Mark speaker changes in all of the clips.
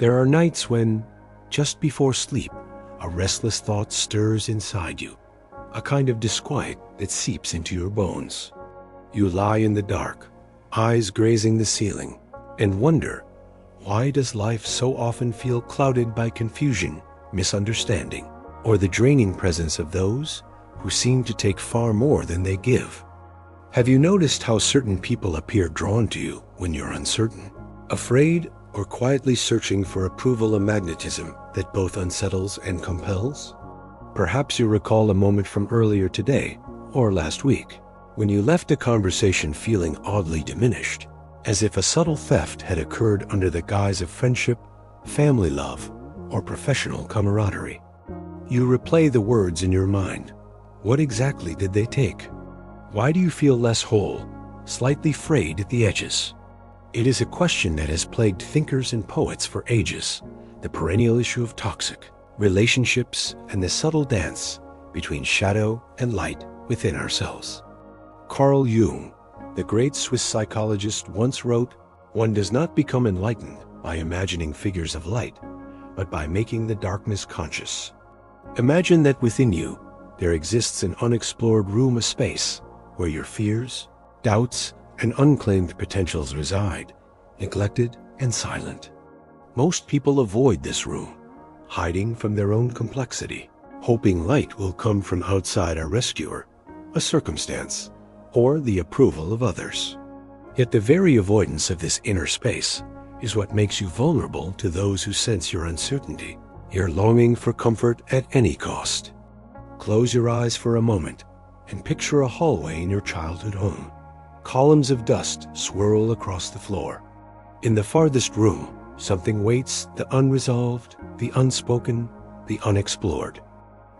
Speaker 1: There are nights when, just before sleep, a restless thought stirs inside you, a kind of disquiet that seeps into your bones. You lie in the dark, eyes grazing the ceiling, and wonder, why does life so often feel clouded by confusion, misunderstanding, or the draining presence of those who seem to take far more than they give? Have you noticed how certain people appear drawn to you when you're uncertain, afraid, or quietly searching for approval, a magnetism that both unsettles and compels? Perhaps you recall a moment from earlier today or last week when you left a conversation feeling oddly diminished, as if a subtle theft had occurred under the guise of friendship, family love, or professional camaraderie. You replay the words in your mind. What exactly did they take? Why do you feel less whole, slightly frayed at the edges? It is a question that has plagued thinkers and poets for ages, the perennial issue of toxic relationships and the subtle dance between shadow and light within ourselves. Carl Jung, the great Swiss psychologist, once wrote, "One does not become enlightened by imagining figures of light, but by making the darkness conscious." Imagine that within you there exists an unexplored room, a space where your fears, doubts, and unclaimed potentials reside, neglected and silent. Most people avoid this room, hiding from their own complexity, hoping light will come from outside, a rescuer, a circumstance, or the approval of others. Yet the very avoidance of this inner space is what makes you vulnerable to those who sense your uncertainty, your longing for comfort at any cost. Close your eyes for a moment and picture a hallway in your childhood home. Columns of dust swirl across the floor. In the farthest room, something waits, the unresolved, the unspoken, the unexplored.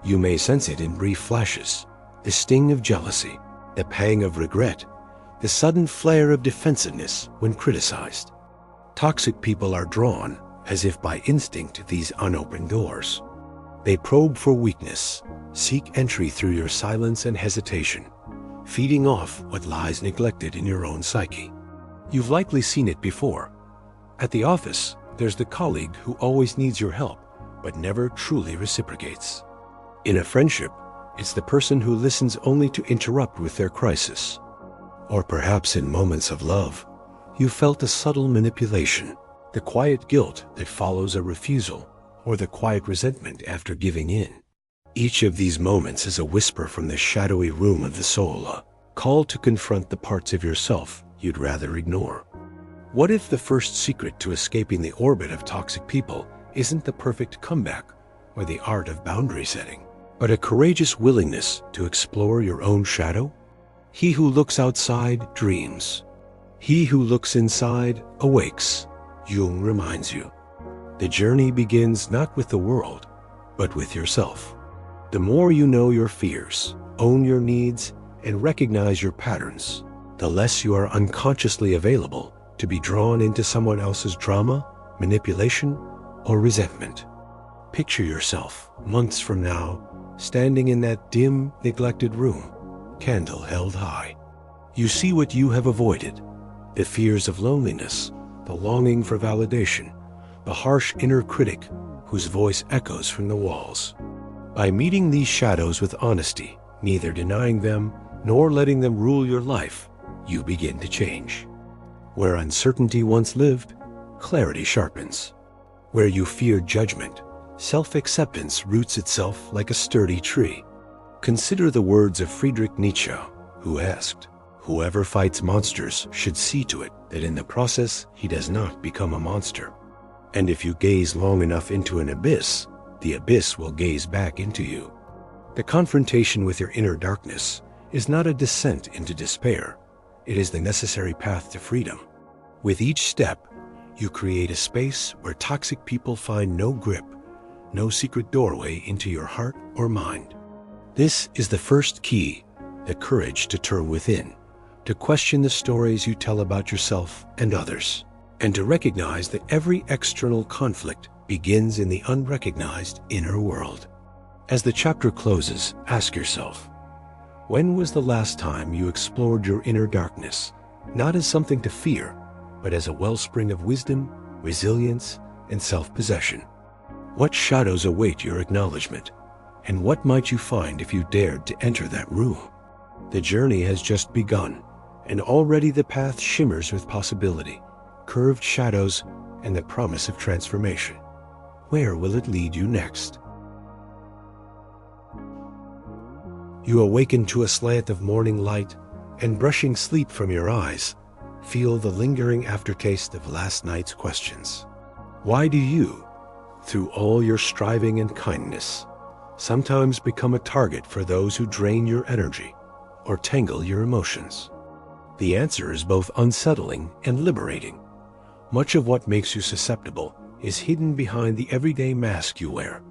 Speaker 1: You may sense it in brief flashes, the sting of jealousy, the pang of regret, the sudden flare of defensiveness when criticized. Toxic people are drawn, as if by instinct, to these unopened doors. They probe for weakness, seek entry through your silence and hesitation, feeding off what lies neglected in your own psyche. You've likely seen it before. At the office, there's the colleague who always needs your help, but never truly reciprocates. In a friendship, it's the person who listens only to interrupt with their crisis. Or perhaps in moments of love, you felt a subtle manipulation, the quiet guilt that follows a refusal, or the quiet resentment after giving in. Each of these moments is a whisper from the shadowy room of the soul, a call to confront the parts of yourself you'd rather ignore. What if the first secret to escaping the orbit of toxic people isn't the perfect comeback or the art of boundary setting, but a courageous willingness to explore your own shadow? He who looks outside dreams. He who looks inside awakes, Jung reminds you. The journey begins not with the world, but with yourself. The more you know your fears, own your needs, and recognize your patterns, the less you are unconsciously available to be drawn into someone else's drama, manipulation, or resentment. Picture yourself, months from now, standing in that dim, neglected room, candle held high. You see what you have avoided, the fears of loneliness, the longing for validation, the harsh inner critic whose voice echoes from the walls. By meeting these shadows with honesty, neither denying them nor letting them rule your life, you begin to change. Where uncertainty once lived, clarity sharpens. Where you feared judgment, self-acceptance roots itself like a sturdy tree. Consider the words of Friedrich Nietzsche, who asked, "Whoever fights monsters should see to it that in the process he does not become a monster." And if you gaze long enough into an abyss, the abyss will gaze back into you. The confrontation with your inner darkness is not a descent into despair. It is the necessary path to freedom. With each step, you create a space where toxic people find no grip, no secret doorway into your heart or mind. This is the first key, the courage to turn within, to question the stories you tell about yourself and others, and to recognize that every external conflict begins in the unrecognized inner world. As the chapter closes, ask yourself, when was the last time you explored your inner darkness, not as something to fear, but as a wellspring of wisdom, resilience, and self-possession. What shadows await your acknowledgement? And what might you find if you dared to enter that room? The journey has just begun, and already the path shimmers with possibility, curved shadows, and the promise of transformation. Where will it lead you next? You awaken to a slant of morning light, and brushing sleep from your eyes, feel the lingering aftertaste of last night's questions. Why do you, through all your striving and kindness, sometimes become a target for those who drain your energy or tangle your emotions? The answer is both unsettling and liberating. Much of what makes you susceptible is hidden behind the everyday mask you wear,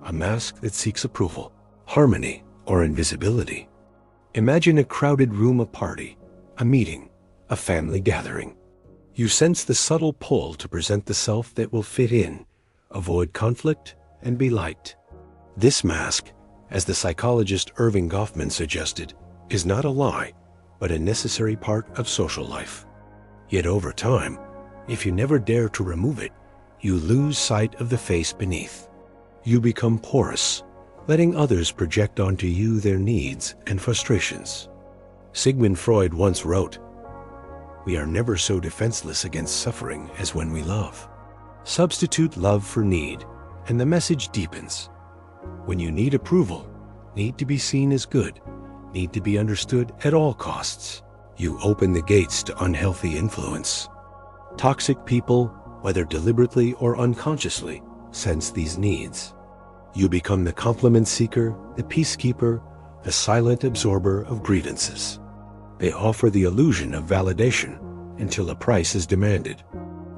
Speaker 1: a mask that seeks approval, harmony, or invisibility. Imagine a crowded room, a party, a meeting, a family gathering. You sense the subtle pull to present the self that will fit in, avoid conflict, and be liked. This mask, as the psychologist Irving Goffman suggested, is not a lie, but a necessary part of social life. Yet over time, if you never dare to remove it, you lose sight of the face beneath. You become porous, letting others project onto you their needs and frustrations. Sigmund Freud once wrote, "We are never so defenseless against suffering as when we love." Substitute love for need, and the message deepens. When you need approval, need to be seen as good, need to be understood at all costs, you open the gates to unhealthy influence. Toxic people, whether deliberately or unconsciously, sense these needs. You become the compliment seeker, the peacekeeper, the silent absorber of grievances. They offer the illusion of validation until a price is demanded.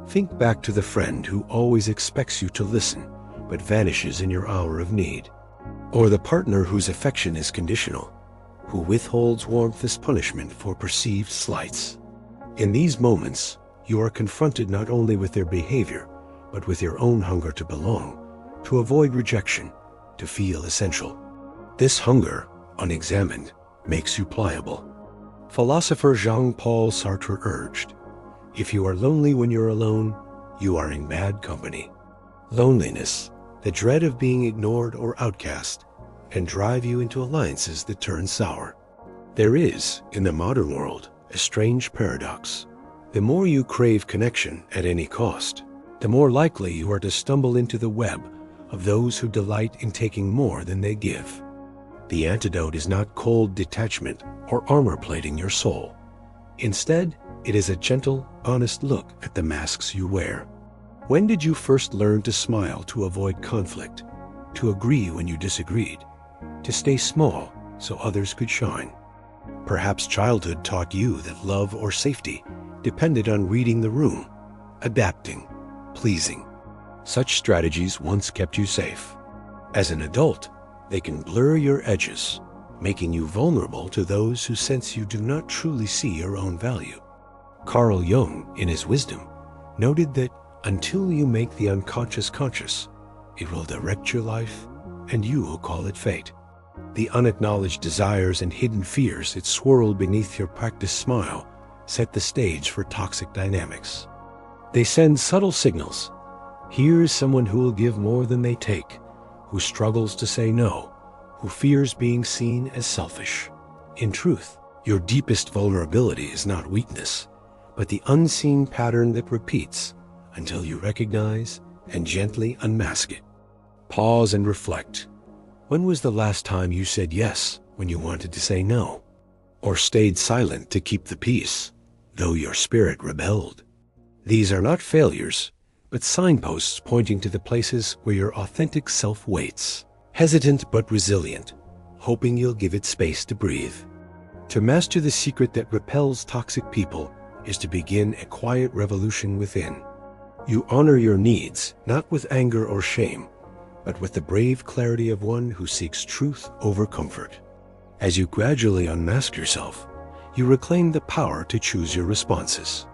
Speaker 1: Think back to the friend who always expects you to listen, but vanishes in your hour of need. Or the partner whose affection is conditional, who withholds warmth as punishment for perceived slights. In these moments, you are confronted not only with their behavior, but with your own hunger to belong, to avoid rejection, to feel essential. This hunger, unexamined, makes you pliable. Philosopher Jean-Paul Sartre urged, "If you are lonely when you're alone, you are in bad company." Loneliness, the dread of being ignored or outcast, can drive you into alliances that turn sour. There is, in the modern world, a strange paradox. The more you crave connection at any cost, the more likely you are to stumble into the web of those who delight in taking more than they give. The antidote is not cold detachment or armor-plating your soul. Instead, it is a gentle, honest look at the masks you wear. When did you first learn to smile to avoid conflict, to agree when you disagreed, to stay small so others could shine? Perhaps childhood taught you that love or safety depended on reading the room, adapting, pleasing. Such strategies once kept you safe. As an adult, they can blur your edges, making you vulnerable to those who sense you do not truly see your own value. Carl Jung, in his wisdom, noted that until you make the unconscious conscious, it will direct your life, and you will call it fate. The unacknowledged desires and hidden fears that swirl beneath your practiced smile set the stage for toxic dynamics. They send subtle signals. Here's someone who will give more than they take, who struggles to say no, who fears being seen as selfish. In truth, your deepest vulnerability is not weakness, but the unseen pattern that repeats until you recognize and gently unmask it. Pause and reflect. When was the last time you said yes when you wanted to say no? Or stayed silent to keep the peace, though your spirit rebelled? These are not failures, but signposts pointing to the places where your authentic self waits, hesitant but resilient, hoping you'll give it space to breathe. To master the secret that repels toxic people is to begin a quiet revolution within. You honor your needs, not with anger or shame, but with the brave clarity of one who seeks truth over comfort. As you gradually unmask yourself, you reclaim the power to choose your responses.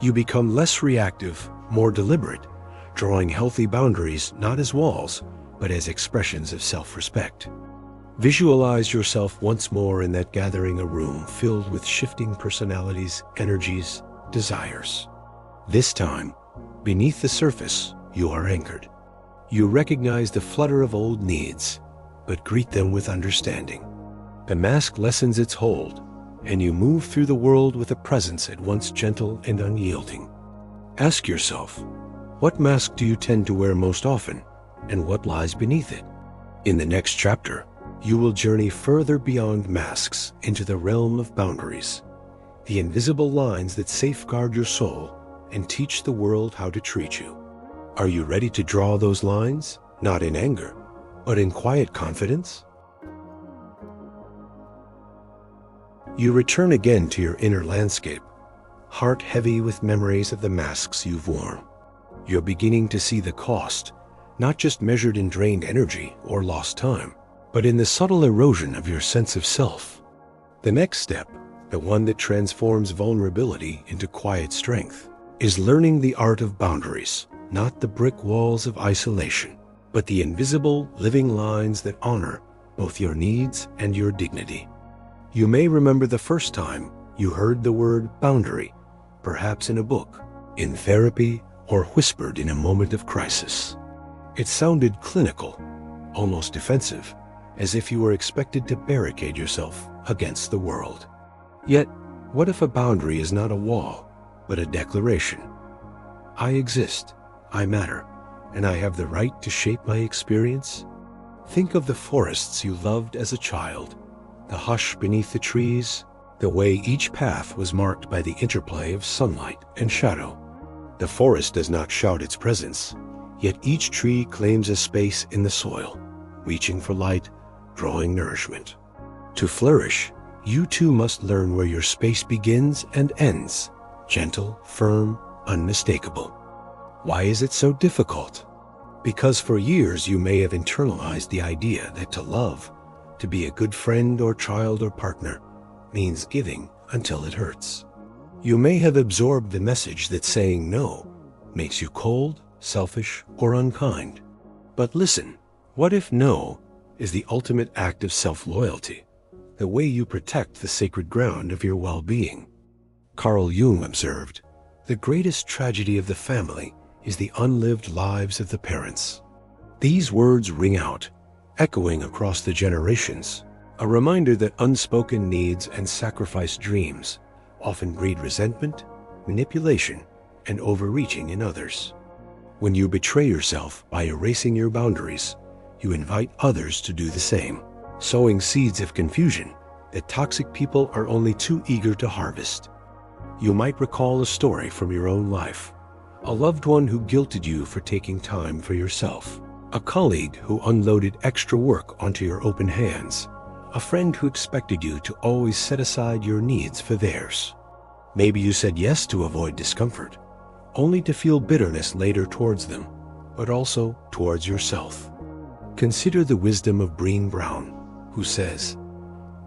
Speaker 1: You become less reactive, more deliberate, drawing healthy boundaries not as walls, but as expressions of self-respect. Visualize yourself once more in that gathering, a room filled with shifting personalities, energies, desires. This time, beneath the surface, you are anchored. You recognize the flutter of old needs, but greet them with understanding. The mask lessens its hold, and you move through the world with a presence at once gentle and unyielding. Ask yourself, what mask do you tend to wear most often, and what lies beneath it? In the next chapter, you will journey further beyond masks into the realm of boundaries, the invisible lines that safeguard your soul and teach the world how to treat you. Are you ready to draw those lines, not in anger, but in quiet confidence? You return again to your inner landscape, heart heavy with memories of the masks you've worn. You're beginning to see the cost, not just measured in drained energy or lost time, but in the subtle erosion of your sense of self. The next step, the one that transforms vulnerability into quiet strength, is learning the art of boundaries, not the brick walls of isolation, but the invisible, living lines that honor both your needs and your dignity. You may remember the first time you heard the word boundary, perhaps in a book, in therapy, or whispered in a moment of crisis. It sounded clinical, almost defensive, as if you were expected to barricade yourself against the world. Yet, what if a boundary is not a wall, but a declaration? I exist, I matter, and I have the right to shape my experience. Think of the forests you loved as a child, the hush beneath the trees, the way each path was marked by the interplay of sunlight and shadow. The forest does not shout its presence, yet each tree claims a space in the soil, reaching for light, drawing nourishment. To flourish, you too must learn where your space begins and ends, gentle, firm, unmistakable. Why is it so difficult? Because for years you may have internalized the idea that to love, to be a good friend or child or partner, means giving until it hurts. You may have absorbed the message that saying no makes you cold, selfish, or unkind. But listen, what if no is the ultimate act of self-loyalty, the way you protect the sacred ground of your well-being? Carl Jung observed, the greatest tragedy of the family is the unlived lives of the parents. These words ring out, echoing across the generations, a reminder that unspoken needs and sacrificed dreams often breed resentment, manipulation, and overreaching in others. When you betray yourself by erasing your boundaries, you invite others to do the same, sowing seeds of confusion that toxic people are only too eager to harvest. You might recall a story from your own life, a loved one who guilted you for taking time for yourself, a colleague who unloaded extra work onto your open hands, a friend who expected you to always set aside your needs for theirs. Maybe you said yes to avoid discomfort, only to feel bitterness later towards them, but also towards yourself. Consider the wisdom of Brené Brown, who says,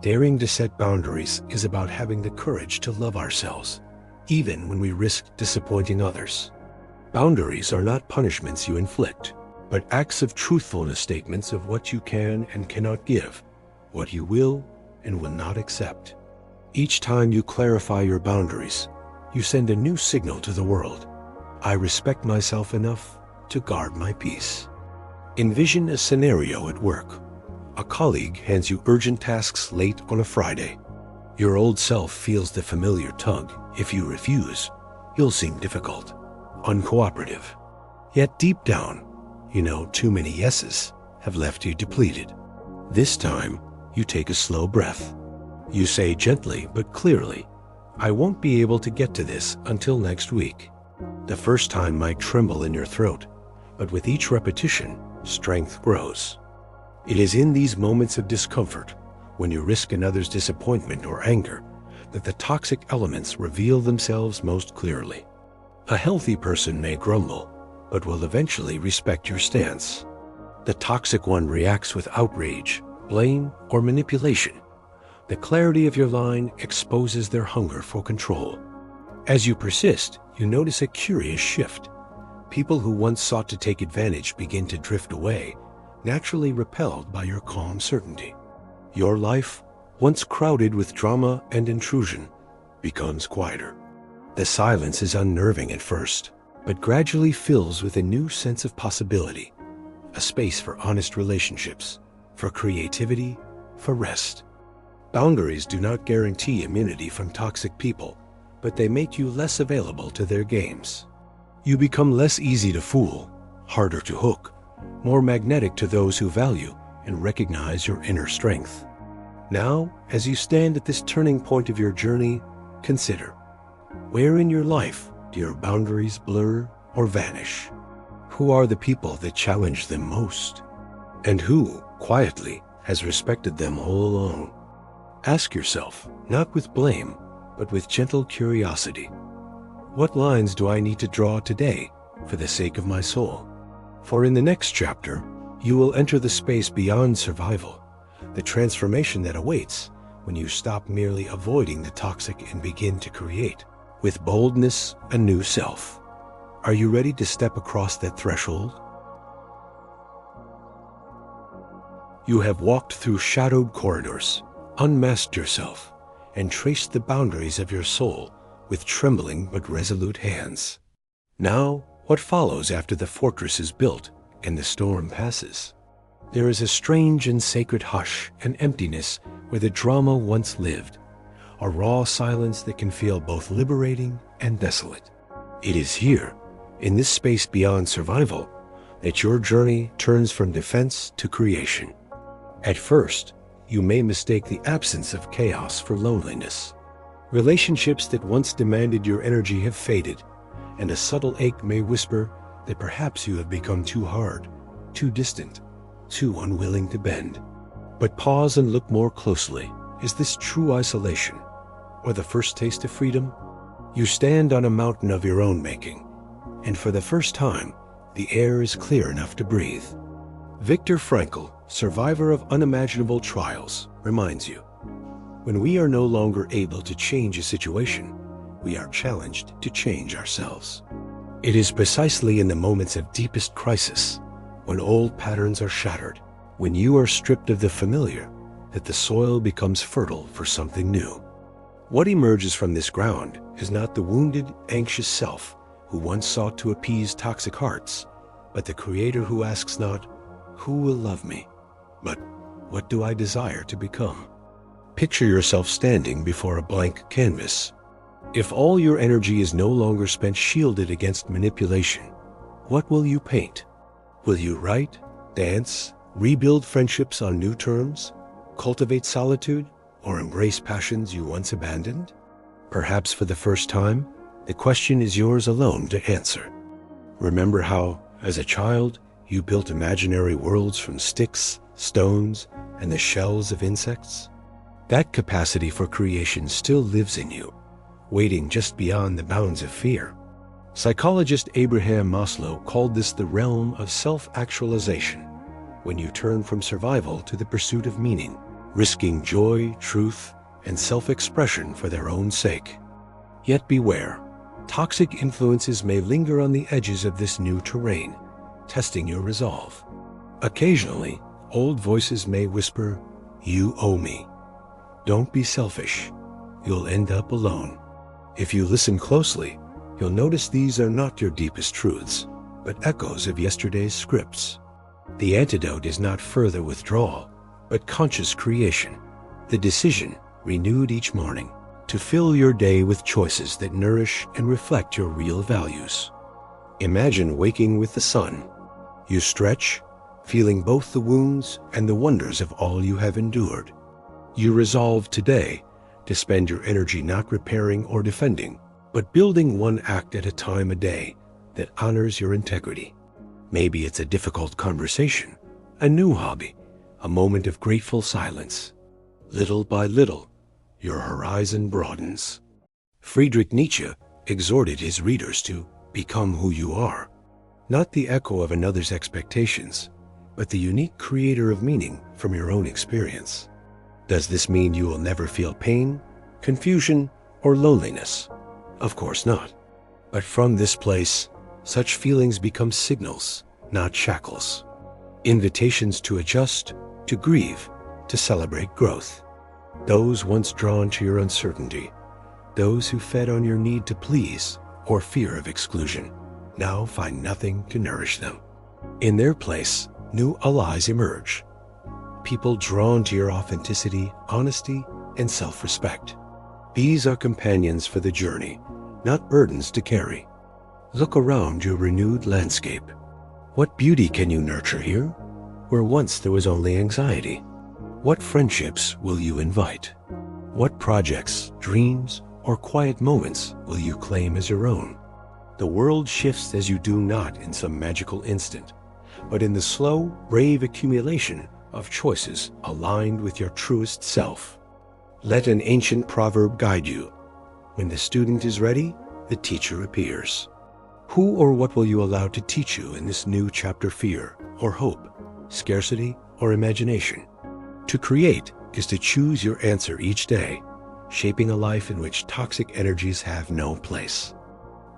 Speaker 1: daring to set boundaries is about having the courage to love ourselves, even when we risk disappointing others. Boundaries are not punishments you inflict, but acts of truthfulness, statements of what you can and cannot give, what you will and will not accept. Each time you clarify your boundaries, you send a new signal to the world. I respect myself enough to guard my peace. Envision a scenario at work. A colleague hands you urgent tasks late on a Friday. Your old self feels the familiar tug. If you refuse, you'll seem difficult, uncooperative. Yet deep down, you know too many yeses have left you depleted. This time, you take a slow breath. You say gently but clearly, I won't be able to get to this until next week. The first time might tremble in your throat, but with each repetition, strength grows. It is in these moments of discomfort, when you risk another's disappointment or anger, that the toxic elements reveal themselves most clearly. A healthy person may grumble, but will eventually respect your stance. The toxic one reacts with outrage, blame, or manipulation. The clarity of your line exposes their hunger for control. As you persist, you notice a curious shift. People who once sought to take advantage begin to drift away, naturally repelled by your calm certainty. Your life, once crowded with drama and intrusion, becomes quieter. The silence is unnerving at first, but gradually fills with a new sense of possibility, a space for honest relationships, for creativity, for rest. Boundaries do not guarantee immunity from toxic people, but they make you less available to their games. You become less easy to fool, harder to hook, more magnetic to those who value and recognize your inner strength. Now, as you stand at this turning point of your journey, consider, where in your life do your boundaries blur or vanish? Who are the people that challenge them most? And who, quietly, has respected them all along? Ask yourself, not with blame, but with gentle curiosity, what lines do I need to draw today for the sake of my soul? For in the next chapter, you will enter the space beyond survival, the transformation that awaits when you stop merely avoiding the toxic and begin to create, with boldness, a new self. Are you ready to step across that threshold? You have walked through shadowed corridors, unmasked yourself, and traced the boundaries of your soul with trembling but resolute hands. Now, what follows after the fortress is built and the storm passes? There is a strange and sacred hush and emptiness where the drama once lived, a raw silence that can feel both liberating and desolate. It is here, in this space beyond survival, that your journey turns from defense to creation. At first, you may mistake the absence of chaos for loneliness. Relationships that once demanded your energy have faded, and a subtle ache may whisper that perhaps you have become too hard, too distant, too unwilling to bend. But pause and look more closely. Is this true isolation, or the first taste of freedom? You stand on a mountain of your own making, and for the first time, the air is clear enough to breathe. Viktor Frankl, survivor of unimaginable trials, reminds you, when we are no longer able to change a situation, we are challenged to change ourselves. It is precisely in the moments of deepest crisis, when old patterns are shattered, when you are stripped of the familiar, that the soil becomes fertile for something new. What emerges from this ground is not the wounded, anxious self who once sought to appease toxic hearts, but the creator who asks not, "Who will love me?" but "What do I desire to become?" Picture yourself standing before a blank canvas. If all your energy is no longer spent shielded against manipulation, what will you paint? Will you write, dance, rebuild friendships on new terms, cultivate solitude, or embrace passions you once abandoned? Perhaps for the first time, the question is yours alone to answer. Remember how, as a child, you built imaginary worlds from sticks, stones, and the shells of insects? That capacity for creation still lives in you, waiting just beyond the bounds of fear. Psychologist Abraham Maslow called this the realm of self-actualization, when you turn from survival to the pursuit of meaning, risking joy, truth, and self-expression for their own sake. Yet beware, toxic influences may linger on the edges of this new terrain, testing your resolve. Occasionally, old voices may whisper, "You owe me." Don't be selfish. You'll end up alone. If you listen closely, you'll notice these are not your deepest truths, but echoes of yesterday's scripts. The antidote is not further withdrawal, but conscious creation, the decision, renewed each morning, to fill your day with choices that nourish and reflect your real values. Imagine waking with the sun. You stretch, feeling both the wounds and the wonders of all you have endured. You resolve today to spend your energy not repairing or defending, but building one act at a time a day that honors your integrity. Maybe it's a difficult conversation, a new hobby, a moment of grateful silence. Little by little, your horizon broadens. Friedrich Nietzsche exhorted his readers to become who you are, not the echo of another's expectations, but the unique creator of meaning from your own experience. Does this mean you will never feel pain, confusion, or loneliness? Of course not. But from this place, such feelings become signals, not shackles. Invitations to adjust, to grieve, to celebrate growth. Those once drawn to your uncertainty, those who fed on your need to please or fear of exclusion, now find nothing to nourish them. In their place, new allies emerge. People drawn to your authenticity, honesty, and self-respect. These are companions for the journey, not burdens to carry. Look around your renewed landscape. What beauty can you nurture here, where once there was only anxiety? What friendships will you invite? What projects, dreams, or quiet moments will you claim as your own? The world shifts as you do, not in some magical instant, but in the slow, brave accumulation of choices aligned with your truest self. Let an ancient proverb guide you. When the student is ready, the teacher appears. Who or what will you allow to teach you in this new chapter? Fear or hope, scarcity or imagination? To create is to choose your answer each day, shaping a life in which toxic energies have no place.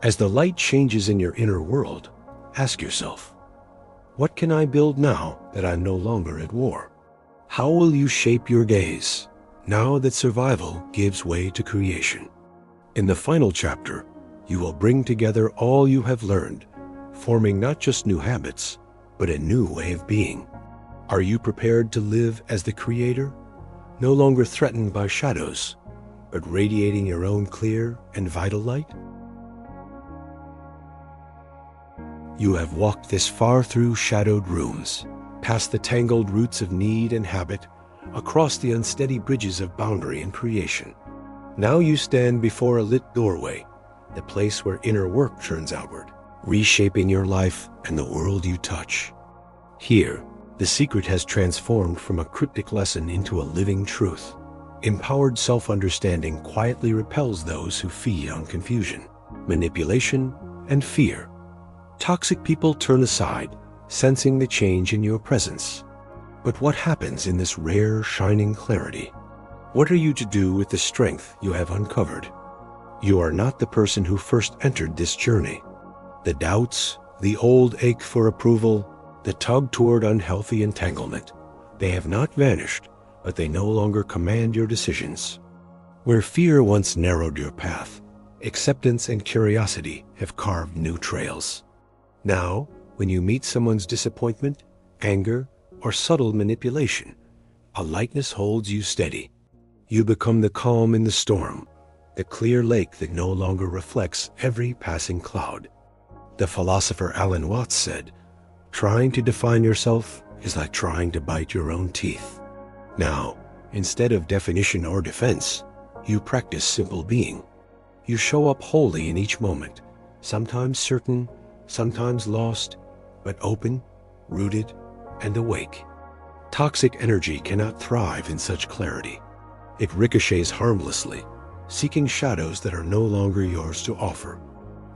Speaker 1: As the light changes in your inner world, ask yourself, what can I build now that I'm no longer at war? How will you shape your gaze now that survival gives way to creation? In the final chapter, you will bring together all you have learned, forming not just new habits, but a new way of being. Are you prepared to live as the creator, no longer threatened by shadows, but radiating your own clear and vital light? You have walked this far through shadowed rooms, past the tangled roots of need and habit, across the unsteady bridges of boundary and creation. Now you stand before a lit doorway, the place where inner work turns outward, reshaping your life and the world you touch. Here, the secret has transformed from a cryptic lesson into a living truth. Empowered self-understanding quietly repels those who feed on confusion, manipulation, and fear. Toxic people turn aside, sensing the change in your presence. But what happens in this rare, shining clarity? What are you to do with the strength you have uncovered? You are not the person who first entered this journey. The doubts, the old ache for approval, the tug toward unhealthy entanglement, they have not vanished, but they no longer command your decisions. Where fear once narrowed your path, acceptance and curiosity have carved new trails. Now, when you meet someone's disappointment, anger, or subtle manipulation, a lightness holds you steady. You become the calm in the storm, the clear lake that no longer reflects every passing cloud. The philosopher Alan Watts said, "Trying to define yourself is like trying to bite your own teeth." Now, instead of definition or defense, you practice simple being. You show up wholly in each moment, sometimes certain, sometimes lost, but open, rooted, and awake. Toxic energy cannot thrive in such clarity. It ricochets harmlessly, seeking shadows that are no longer yours to offer.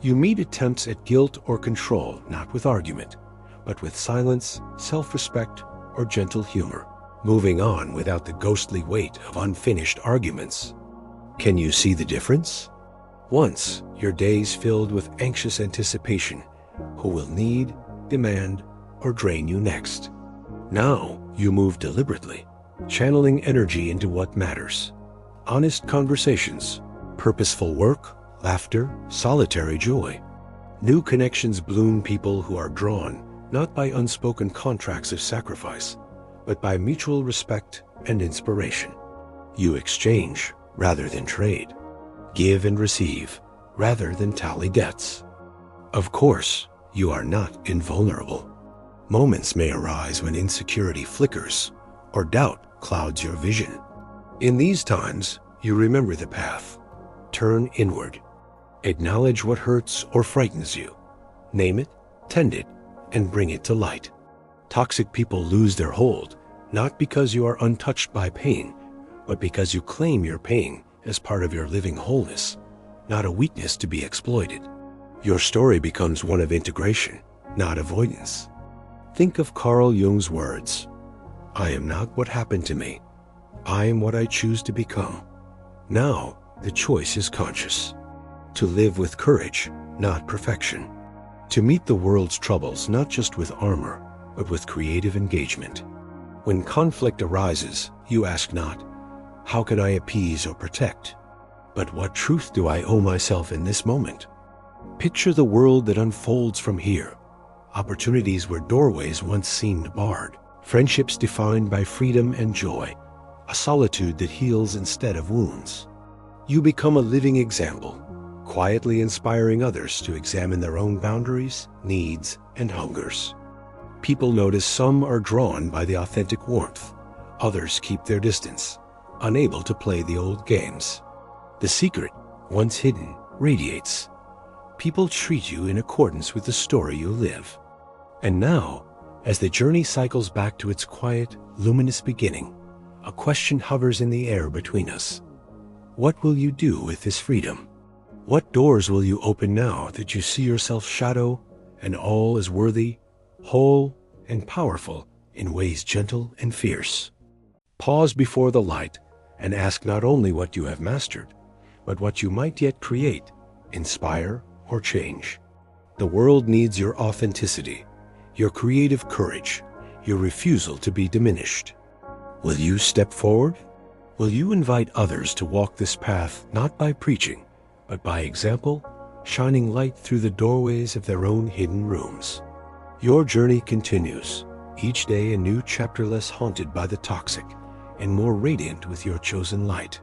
Speaker 1: You meet attempts at guilt or control not with argument, but with silence, self-respect, or gentle humor, moving on without the ghostly weight of unfinished arguments. Can you see the difference? Once, your days filled with anxious anticipation, who will need, demand, or drain you next. Now, you move deliberately, channeling energy into what matters. Honest conversations, purposeful work, laughter, solitary joy. New connections bloom people who are drawn not by unspoken contracts of sacrifice, but by mutual respect and inspiration. You exchange rather than trade, give and receive rather than tally debts. Of course, you are not invulnerable. Moments may arise when insecurity flickers or doubt clouds your vision. In these times, you remember the path. Turn inward. Acknowledge what hurts or frightens you. Name it, tend it, and bring it to light. Toxic people lose their hold, not because you are untouched by pain, but because you claim your pain as part of your living wholeness, not a weakness to be exploited. Your story becomes one of integration, not avoidance. Think of Carl Jung's words, "I am not what happened to me. I am what I choose to become." Now, the choice is conscious. To live with courage, not perfection. To meet the world's troubles not just with armor, but with creative engagement. When conflict arises, you ask not, "How can I appease or protect?" but "What truth do I owe myself in this moment?" Picture the world that unfolds from here. Opportunities where doorways once seemed barred. Friendships defined by freedom and joy. A solitude that heals instead of wounds. You become a living example, quietly inspiring others to examine their own boundaries, needs, and hungers. People notice some are drawn by the authentic warmth. Others keep their distance, unable to play the old games. The secret, once hidden, radiates. People treat you in accordance with the story you live. And now, as the journey cycles back to its quiet, luminous beginning, a question hovers in the air between us. What will you do with this freedom? What doors will you open now that you see yourself shadow and all is worthy, whole, and powerful in ways gentle and fierce? Pause before the light and ask not only what you have mastered, but what you might yet create, inspire, or change. The world needs your authenticity, your creative courage, your refusal to be diminished. Will you step forward? Will you invite others to walk this path not by preaching, but by example, shining light through the doorways of their own hidden rooms? Your journey continues, each day a new chapter less haunted by the toxic and more radiant with your chosen light.